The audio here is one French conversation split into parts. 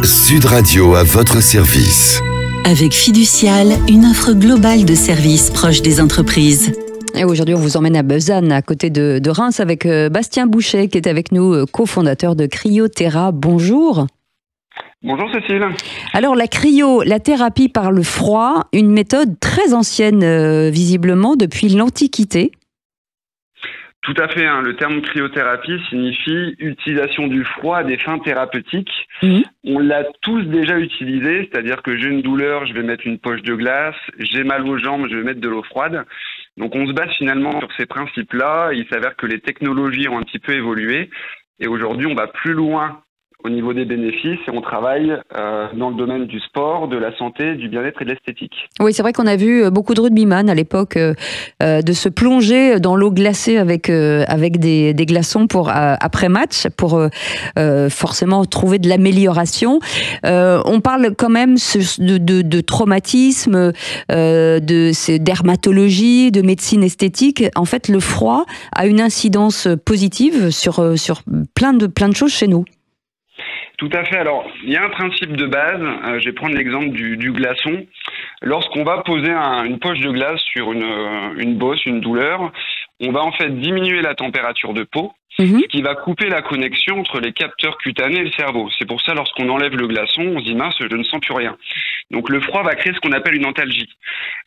Sud Radio à votre service. Avec Fiducial, une offre globale de services proches des entreprises. Et aujourd'hui, on vous emmène à Besançon, à côté de Reims, avec Bastien Bouchet, qui est avec nous, cofondateur de Cryoterra. Bonjour. Bonjour Cécile. Alors la cryo, la thérapie par le froid, une méthode très ancienne visiblement depuis l'Antiquité. Tout à fait, le terme cryothérapie signifie utilisation du froid à des fins thérapeutiques. On l'a tous déjà utilisé, c'est-à-dire que j'ai une douleur, je vais mettre une poche de glace, j'ai mal aux jambes, je vais mettre de l'eau froide. Donc on se base finalement sur ces principes-là. Il s'avère que les technologies ont un petit peu évolué et aujourd'hui on va plus loin au niveau des bénéfices et on travaille dans le domaine du sport, de la santé, du bien-être et de l'esthétique. Oui, c'est vrai qu'on a vu beaucoup de rugbyman à l'époque de se plonger dans l'eau glacée avec des glaçons pour après match pour forcément trouver de l'amélioration. On parle quand même de traumatisme, de dermatologie, de médecine esthétique. En fait, le froid a une incidence positive sur plein de choses chez nous. Tout à fait. Alors, il y a un principe de base. Je vais prendre l'exemple du glaçon. Lorsqu'on va poser une poche de glace sur une bosse, une douleur, on va en fait diminuer la température de peau, ce qui va couper la connexion entre les capteurs cutanés et le cerveau. C'est pour ça, lorsqu'on enlève le glaçon, on se dit « mince, je ne sens plus rien ». Donc le froid va créer ce qu'on appelle une antalgie.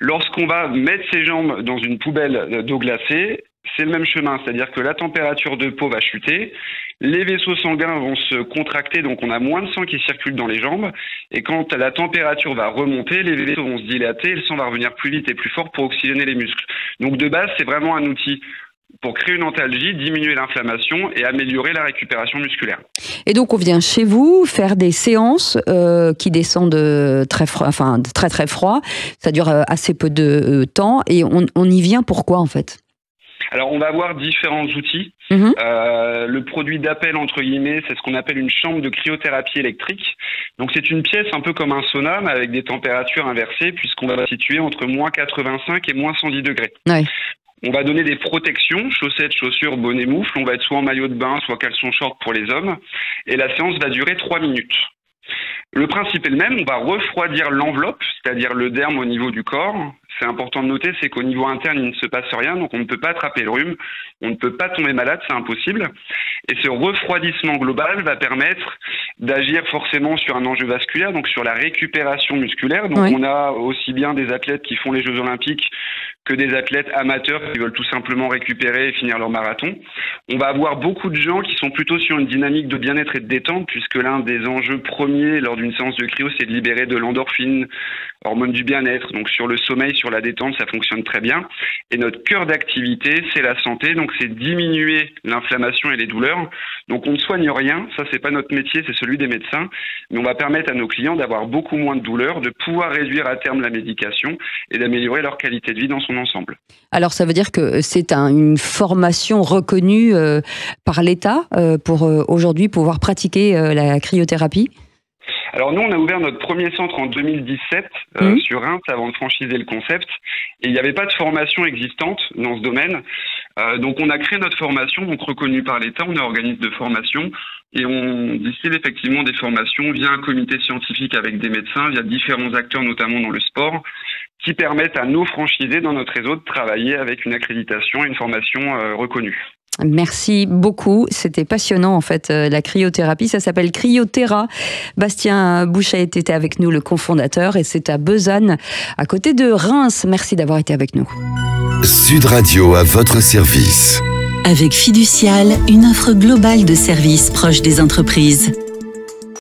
Lorsqu'on va mettre ses jambes dans une poubelle d'eau glacée, c'est le même chemin, c'est-à-dire que la température de peau va chuter, les vaisseaux sanguins vont se contracter, donc on a moins de sang qui circule dans les jambes, et quand la température va remonter, les vaisseaux vont se dilater, et le sang va revenir plus vite et plus fort pour oxygéner les muscles. Donc de base, c'est vraiment un outil pour créer une antalgie, diminuer l'inflammation et améliorer la récupération musculaire. Et donc on vient chez vous faire des séances qui descendent très froid, ça dure assez peu de temps, et on y vient pourquoi en fait ? Alors, on va avoir différents outils. Le produit d'appel, entre guillemets, c'est ce qu'on appelle une chambre de cryothérapie électrique. Donc, c'est une pièce un peu comme un sauna, mais avec des températures inversées, puisqu'on va la situer entre moins 85 et moins 110 degrés. Ouais. On va donner des protections, chaussettes, chaussures, bonnet, moufle. On va être soit en maillot de bain, soit caleçon short pour les hommes. Et la séance va durer 3 minutes. Le principe est le même, on va refroidir l'enveloppe, c'est-à-dire le derme au niveau du corps. C'est important de noter, c'est qu'au niveau interne, il ne se passe rien, donc on ne peut pas attraper le rhume, on ne peut pas tomber malade, c'est impossible. Et ce refroidissement global va permettre d'agir forcément sur un enjeu vasculaire, donc sur la récupération musculaire. Donc on a aussi bien des athlètes qui font les Jeux Olympiques que des athlètes amateurs qui veulent tout simplement récupérer et finir leur marathon. On va avoir beaucoup de gens qui sont plutôt sur une dynamique de bien-être et de détente, puisque l'un des enjeux premiers lors d'une séance de cryo, c'est de libérer de l'endorphine, hormone du bien-être. Donc sur le sommeil, sur la détente, ça fonctionne très bien. Et notre cœur d'activité, c'est la santé, donc c'est diminuer l'inflammation et les douleurs. Donc on ne soigne rien, ça c'est pas notre métier, c'est celui des médecins, mais on va permettre à nos clients d'avoir beaucoup moins de douleurs, de pouvoir réduire à terme la médication et d'améliorer leur qualité de vie dans son ensemble. Alors ça veut dire que c'est une formation reconnue par l'État pour aujourd'hui pouvoir pratiquer la cryothérapie ? Alors nous, on a ouvert notre premier centre en 2017 sur Reims avant de franchiser le concept. Et il n'y avait pas de formation existante dans ce domaine. Donc on a créé notre formation, donc reconnue par l'État. On est organisme de formation et on distille effectivement des formations via un comité scientifique avec des médecins, via différents acteurs, notamment dans le sport, qui permettent à nos franchisés dans notre réseau de travailler avec une accréditation et une formation reconnue. Merci beaucoup, c'était passionnant en fait, la cryothérapie, ça s'appelle Cryoterra. Bastien Bouchet était avec nous, le cofondateur, et c'est à Besançon, à côté de Reims. Merci d'avoir été avec nous. Sud Radio à votre service. Avec Fiducial, une offre globale de services proches des entreprises.